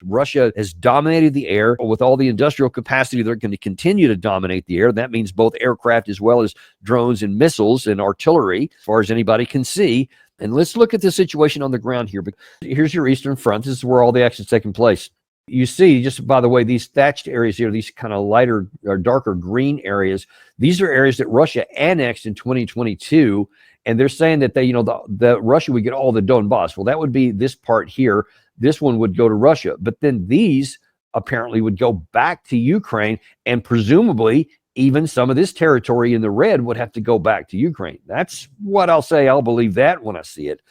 Russia has dominated the air. With all the industrial capacity, they're going to continue to dominate the air. That means both aircraft as well as drones and missiles and artillery, as far as anybody can see. And let's look at the situation on the ground here. Here's your Eastern Front. This is where all the action's taking place. You see, just by the way, these thatched areas here, these kind of lighter or darker green areas, these are areas that Russia annexed in 2022. And they're saying that the Russia would get all the Donbass. Well, that would be this part here. This one would go to Russia. But then these apparently would go back to Ukraine, and presumably even some of this territory in the red would have to go back to Ukraine. That's what I'll say. I'll believe that when I see it.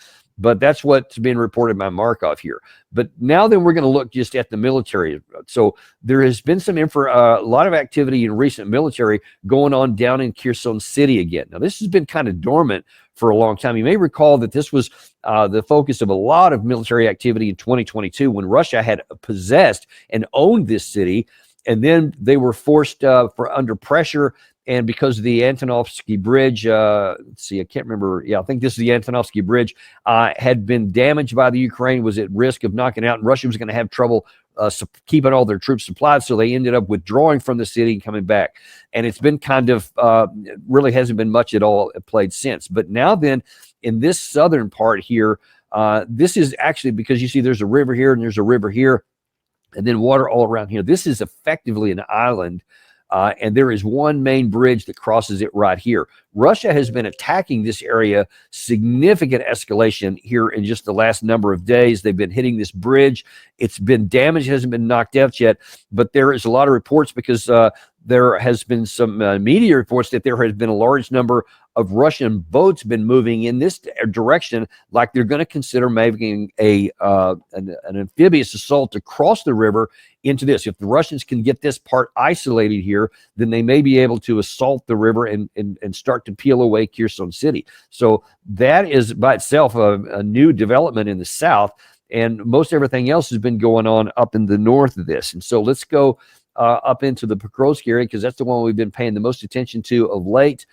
But that's what's being reported by Markov here. But now then we're going to look just at the military. So there has been a lot of activity in recent military going on down in Kherson City again. Now, this has been kind of dormant for a long time. You may recall that this was the focus of a lot of military activity in 2022 when Russia had possessed and owned this city. And then they were forced under pressure. And because of the Antonovsky Bridge, let's see, I can't remember. Yeah, I think this is the Antonovsky Bridge, had been damaged by the Ukraine, was at risk of knocking out, and Russia was going to have trouble keeping all their troops supplied. So they ended up withdrawing from the city and coming back. And it's been kind of, really hasn't been much at all played since. But now then, in this southern part here, this is actually, because you see there's a river here and there's a river here, and then water all around here. This is effectively an island. And there is one main bridge that crosses it right here. Russia has been attacking this area, significant escalation here in just the last number of days. They've been hitting this bridge. It's been damaged, hasn't been knocked out yet, but there is a lot of reports because there has been some media reports that there has been a large number of Russian boats been moving in this direction, like they're going to consider making an amphibious assault across the river into this. If the Russians can get this part isolated here, then they may be able to assault the river and start to peel away Kherson City. So that is by itself a new development in the south, and most everything else has been going on up in the north of this. And so let's go up into the Pokrovsk area, because that's the one we've been paying the most attention to of late.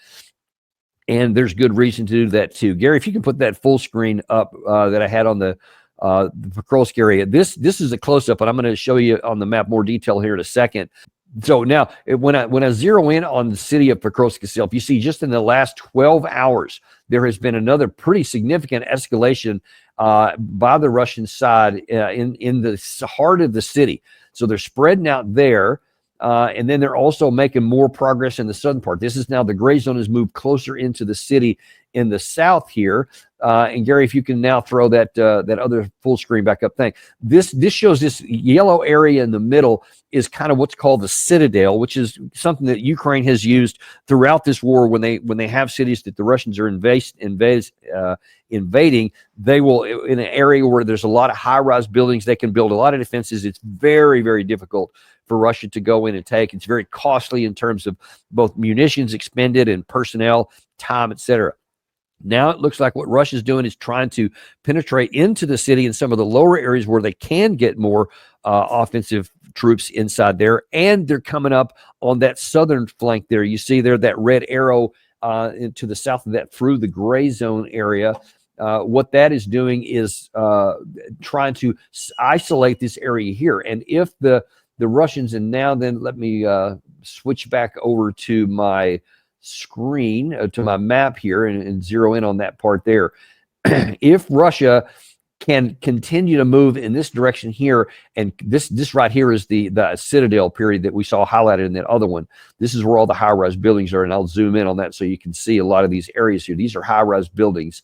And there's good reason to do that too. Gary, if you can put that full screen up that I had on the Pokrovsk area. This is a close-up, and I'm going to show you on the map more detail here in a second. So now, when I zero in on the city of Pokrovsk itself, you see just in the last 12 hours, there has been another pretty significant escalation by the Russian side in the heart of the city. So they're spreading out there. And then they're also making more progress in the southern part. This is now the gray zone has moved closer into the city in the south here. And Gary, if you can now throw that other full screen back up thing. This shows this yellow area in the middle is kind of what's called the Citadel, which is something that Ukraine has used throughout this war. When they have cities that the Russians are invading, they will, in an area where there's a lot of high-rise buildings, they can build a lot of defenses. It's very, very difficult for Russia to go in and take. It's very costly in terms of both munitions expended and personnel, time, etc. Now it looks like what Russia's doing is trying to penetrate into the city in some of the lower areas where they can get more offensive troops inside there. And they're coming up on that southern flank there. You see there that red arrow to the south of that through the gray zone area. What that is doing is trying to isolate this area here. And if the Russians, and now then let me switch back over to my screen, to my map here, and zero in on that part there. If Russia can continue to move in this direction here, and this right here is the Citadel period that we saw highlighted in that other one. This is where all the high-rise buildings are, and I'll zoom in on that so you can see a lot of these areas here. These are high-rise buildings,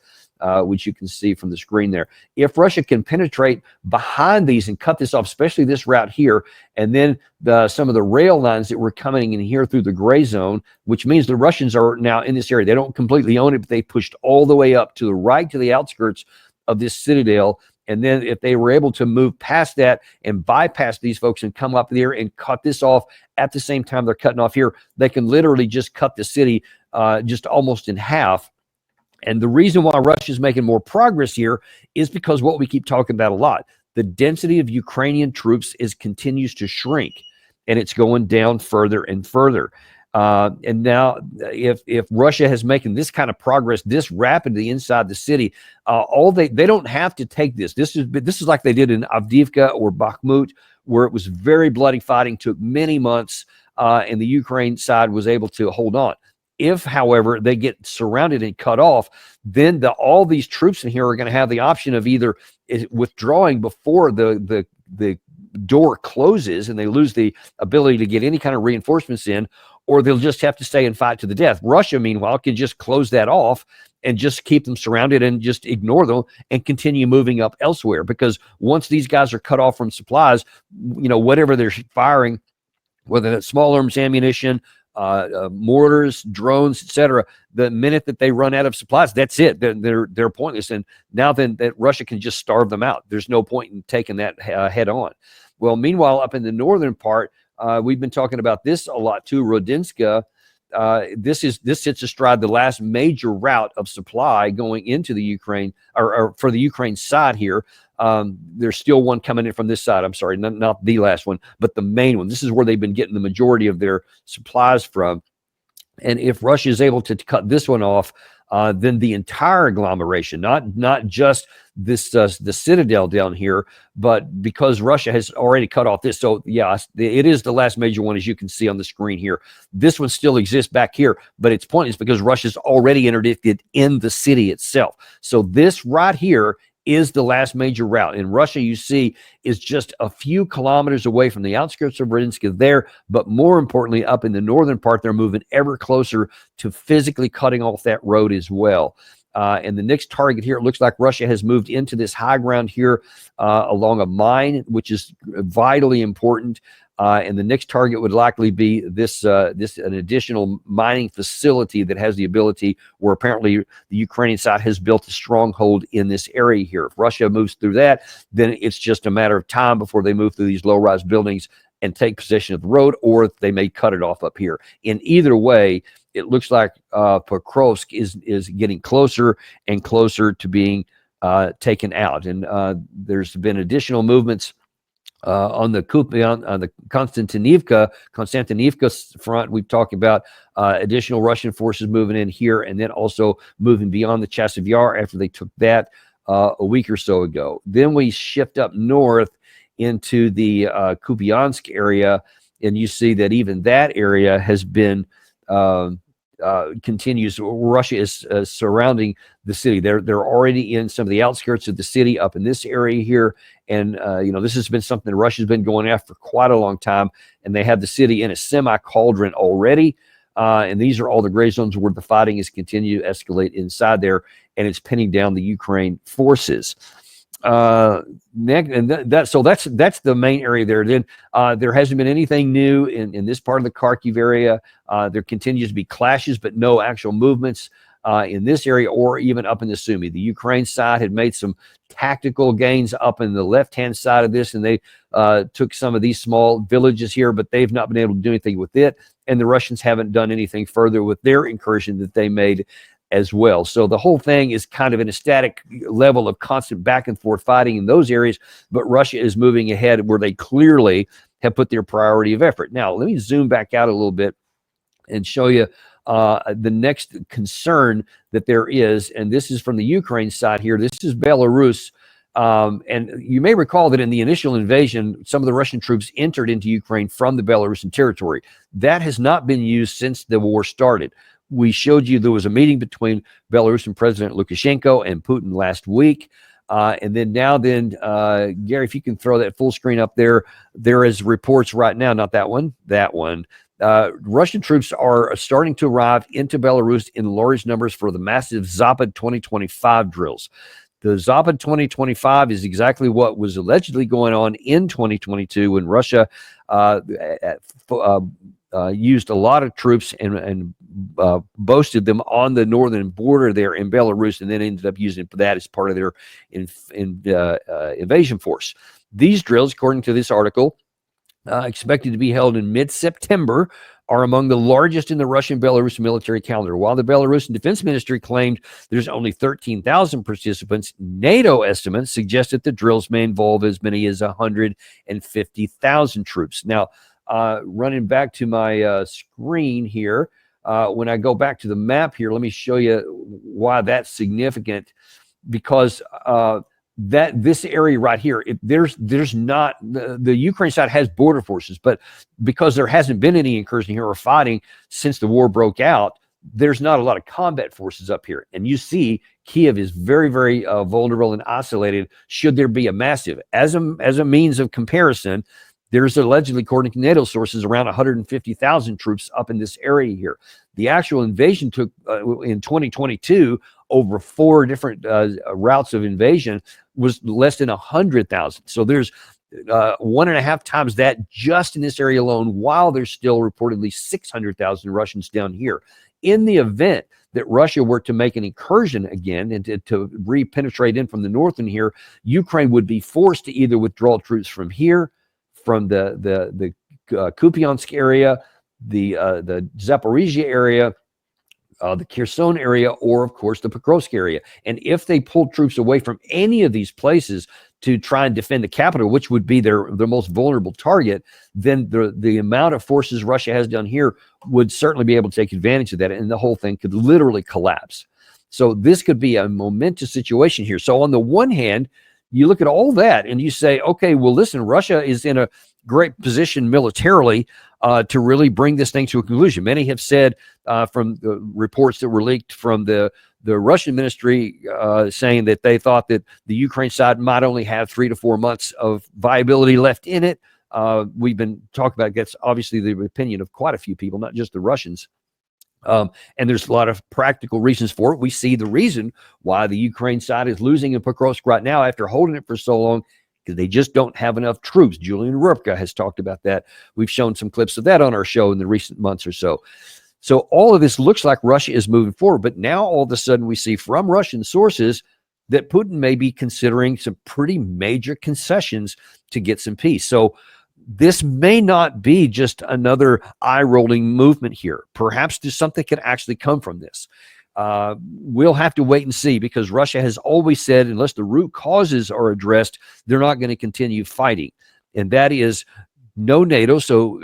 which you can see from the screen there. If Russia can penetrate behind these and cut this off, especially this route here, and then some of the rail lines that were coming in here through the gray zone, which means the Russians are now in this area. They don't completely own it, but they pushed all the way up to the right, to the outskirts of this Citadel. And then if they were able to move past that and bypass these folks and come up there and cut this off at the same time they're cutting off here, they can literally just cut the city just almost in half. And the reason why Russia is making more progress here is because what we keep talking about a lot, the density of Ukrainian troops continues to shrink, and it's going down further and further. And now, if Russia has making this kind of progress this rapidly inside the city, they don't have to take this. This is like they did in Avdiivka or Bakhmut, where it was very bloody fighting, took many months, and the Ukraine side was able to hold on. If, however, they get surrounded and cut off, then all these troops in here are going to have the option of either withdrawing before the door closes and they lose the ability to get any kind of reinforcements in, or they'll just have to stay and fight to the death. Russia, meanwhile, can just close that off and just keep them surrounded and just ignore them and continue moving up elsewhere. Because once these guys are cut off from supplies, whatever they're firing, whether that's small arms ammunition, mortars, drones, etc., the minute that they run out of supplies, that's it. They're pointless. And now then that Russia can just starve them out. There's no point in taking that head on. Well, meanwhile, up in the northern part, we've been talking about this a lot too. Rodinska, this sits astride the last major route of supply going into the Ukraine, or for the Ukraine side here. There's still one coming in from this side. I'm sorry, not the last one, but the main one. This is where they've been getting the majority of their supplies from. And if Russia is able to cut this one off, then the entire agglomeration, not just this the Citadel down here, but because Russia has already cut off this. So yeah, it is the last major one, as you can see on the screen here. This one still exists back here, but it's pointless because Russia's already interdicted in the city itself. So this right here is the last major route. And Russia, you see, is just a few kilometers away from the outskirts of Rodinska there, but more importantly, up in the northern part, they're moving ever closer to physically cutting off that road as well. And the next target here, it looks like Russia has moved into this high ground here along a mine, which is vitally important. And the next target would likely be an additional mining facility that has the ability, where apparently the Ukrainian side has built a stronghold in this area here. If Russia moves through that, then it's just a matter of time before they move through these low-rise buildings and take possession of the road, or they may cut it off up here. In either way, it looks like Pokrovsk is getting closer and closer to being taken out. And there's been additional movements on the Kubian, on the Kostiantynivka front. We've talked about additional Russian forces moving in here, and then also moving beyond the Chasiv Yar after they took that a week or so ago. Then we shift up north into the Kubiansk area, and you see that even that area has been continues. Russia is surrounding the city. They're already in some of the outskirts of the city up in this area here. And, this has been something Russia's been going after for quite a long time. And they have the city in a semi-cauldron already. And these are all the gray zones where the fighting is continuing to escalate inside there. And it's pinning down the Ukraine forces. So that's the main area there. Then there hasn't been anything new in this part of the Kharkiv area. There continues to be clashes, but no actual movements in this area or even up in the Sumy. The Ukraine side had made some tactical gains up in the left-hand side of this, and they took some of these small villages here, but they've not been able to do anything with it. And the Russians haven't done anything further with their incursion that they made as well. So the whole thing is kind of in a static level of constant back and forth fighting in those areas, but Russia is moving ahead where they clearly have put their priority of effort. Now, let me zoom back out a little bit and show you the next concern that there is, and this is from the Ukraine side here. This is Belarus. And you may recall that in the initial invasion, some of the Russian troops entered into Ukraine from the Belarusian territory. That has not been used since the war started. We showed you there was a meeting between Belarusian President Lukashenko and Putin last week. And then Gary, if you can throw that full screen up there, there is reports right now, not that one, that one. Russian troops are starting to arrive into Belarus in large numbers for the massive Zaped 2025 drills. The Zaped 2025 is exactly what was allegedly going on in 2022 when Russia used a lot of troops and boasted them on the northern border there in Belarus, and then ended up using that as part of their invasion force. These drills, according to this article, expected to be held in mid-September, are among the largest in the Russian-Belarus military calendar. While the Belarusian Defense Ministry claimed there's only 13,000 participants, NATO estimates suggest that the drills may involve as many as 150,000 troops. Now, running back to my screen here. When I go back to the map here, let me show you why that's significant. Because that this area right here, there's not the Ukraine side has border forces, but because there hasn't been any incursion here or fighting since the war broke out, there's not a lot of combat forces up here. And you see Kiev is very, very vulnerable and isolated should there be a massive. As a means of comparison, there's allegedly, according to NATO sources, around 150,000 troops up in this area here. The actual invasion took in 2022 over 4 different routes of invasion was less than 100,000. So there's 1.5 times that just in this area alone, while there's still reportedly 600,000 Russians down here. In the event that Russia were to make an incursion again and to re-penetrate in from the north in here, Ukraine would be forced to either withdraw troops from here, from the Kupiansk area, the Zaporizhia area, the Kherson area, or of course the Pokrovsk area. And if they pulled troops away from any of these places to try and defend the capital, which would be their most vulnerable target, then the amount of forces Russia has down here would certainly be able to take advantage of that, and the whole thing could literally collapse. So this could be a momentous situation here. So on the one hand, you look at all that and you say, okay, well, listen, Russia is in a great position militarily to really bring this thing to a conclusion. Many have said from the reports that were leaked from the Russian ministry saying that they thought that the Ukraine side might only have 3 to 4 months of viability left in it. We've been talking about that's obviously the opinion of quite a few people, not just the Russians. And there's a lot of practical reasons for it. We see the reason why the Ukraine side is losing in Pokrovsk right now after holding it for so long, because they just don't have enough troops. Julian Rupka has talked about that. We've shown some clips of that on our show in the recent months or so. So all of this looks like Russia is moving forward, but now all of a sudden we see from Russian sources that Putin may be considering some pretty major concessions to get some peace. So this may not be just another eye-rolling movement here. Perhaps there's something can actually come from this. We'll have to wait and see, because Russia has always said unless the root causes are addressed, they're not going to continue fighting. And that is no NATO, so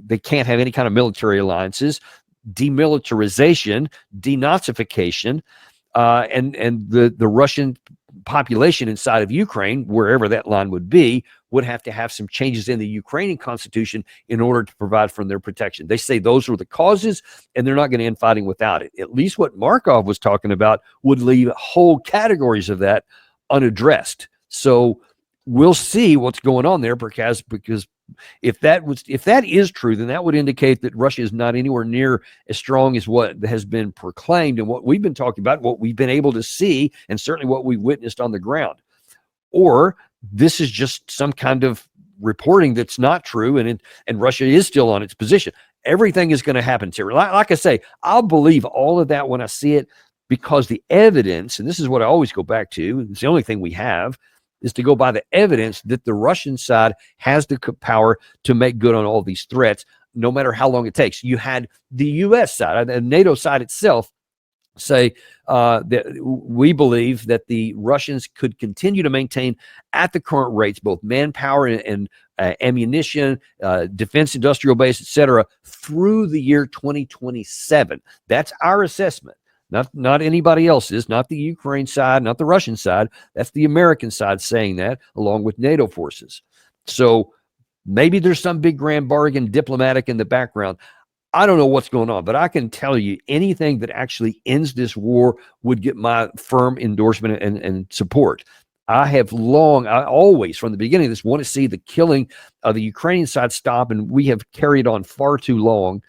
they can't have any kind of military alliances, demilitarization, denazification, and the Russian population inside of Ukraine, wherever that line would be, would have to have some changes in the Ukrainian constitution in order to provide for their protection. They say those are the causes, and they're not going to end fighting without it. At least what Markov was talking about would leave whole categories of that unaddressed. So we'll see what's going on there, because if that is true, then that would indicate that Russia is not anywhere near as strong as what has been proclaimed and what we've been talking about, what we've been able to see, and certainly what we witnessed on the ground. Or this is just some kind of reporting that's not true, and Russia is still on its position. Everything is going to happen here. Like I say, I'll believe all of that when I see it, because the evidence, and this is what I always go back to, it's the only thing we have, is to go by the evidence that the Russian side has the power to make good on all these threats, no matter how long it takes. You had the U.S. side, the NATO side itself, say that we believe that the Russians could continue to maintain at the current rates, both manpower and ammunition, defense industrial base, etc., through the year 2027. That's our assessment. Not anybody else's, not the Ukraine side, not the Russian side. That's the American side saying that, along with NATO forces. So maybe there's some big grand bargain diplomatic in the background. I don't know what's going on, but I can tell you anything that actually ends this war would get my firm endorsement and support. I always, from the beginning of this, want to see the killing of the Ukrainian side stop, and we have carried on far too long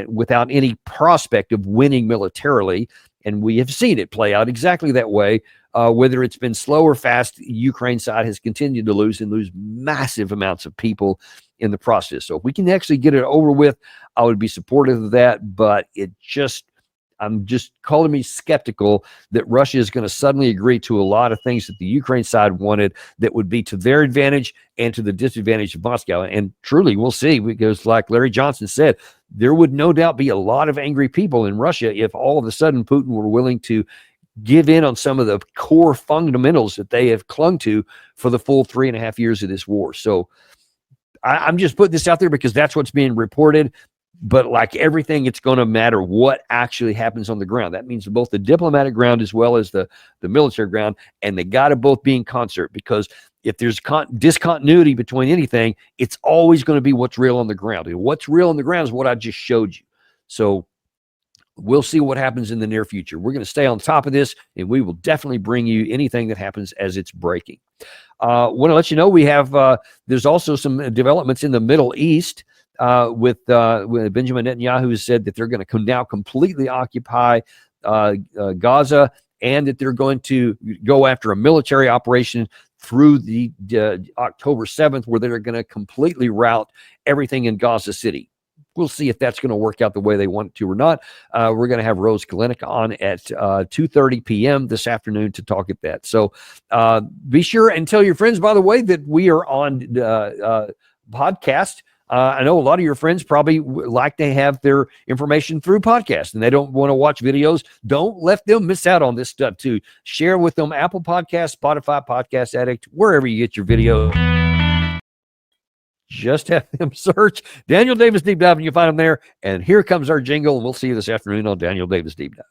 without any prospect of winning militarily, and we have seen it play out exactly that way. Whether it's been slow or fast, the Ukraine side has continued to lose massive amounts of people in the process. So if we can actually get it over with, I would be supportive of that. But I'm just calling me skeptical that Russia is going to suddenly agree to a lot of things that the Ukraine side wanted that would be to their advantage and to the disadvantage of Moscow. And truly, we'll see, because like Larry Johnson said, there would no doubt be a lot of angry people in Russia if all of a sudden Putin were willing to give in on some of the core fundamentals that they have clung to for the full 3.5 years of this war. So I'm just putting this out there because that's what's being reported. But like everything, it's going to matter what actually happens on the ground. That means both the diplomatic ground as well as the military ground, and they got to both be in concert, because if there's discontinuity between anything, it's always going to be what's real on the ground. And what's real on the ground is what I just showed you. So we'll see what happens in the near future. We're going to stay on top of this, and we will definitely bring you anything that happens as it's breaking. Want to let you know we have there's also some developments in the Middle East. With Benjamin Netanyahu has said that they're going to now completely occupy Gaza, and that they're going to go after a military operation through the October 7th, where they're going to completely rout everything in Gaza City. We'll see if that's going to work out the way they want it to or not. We're going to have Rose Kalinik on at 2:30 p.m. this afternoon to talk at that. So be sure and tell your friends, by the way, that we are on podcast. I know a lot of your friends probably like to have their information through podcasts, and they don't want to watch videos. Don't let them miss out on this stuff too. Share with them Apple Podcasts, Spotify, Podcast Addict, wherever you get your videos. Just have them search Daniel Davis Deep Dive, and you'll find them there. And here comes our jingle, and we'll see you this afternoon on Daniel Davis Deep Dive.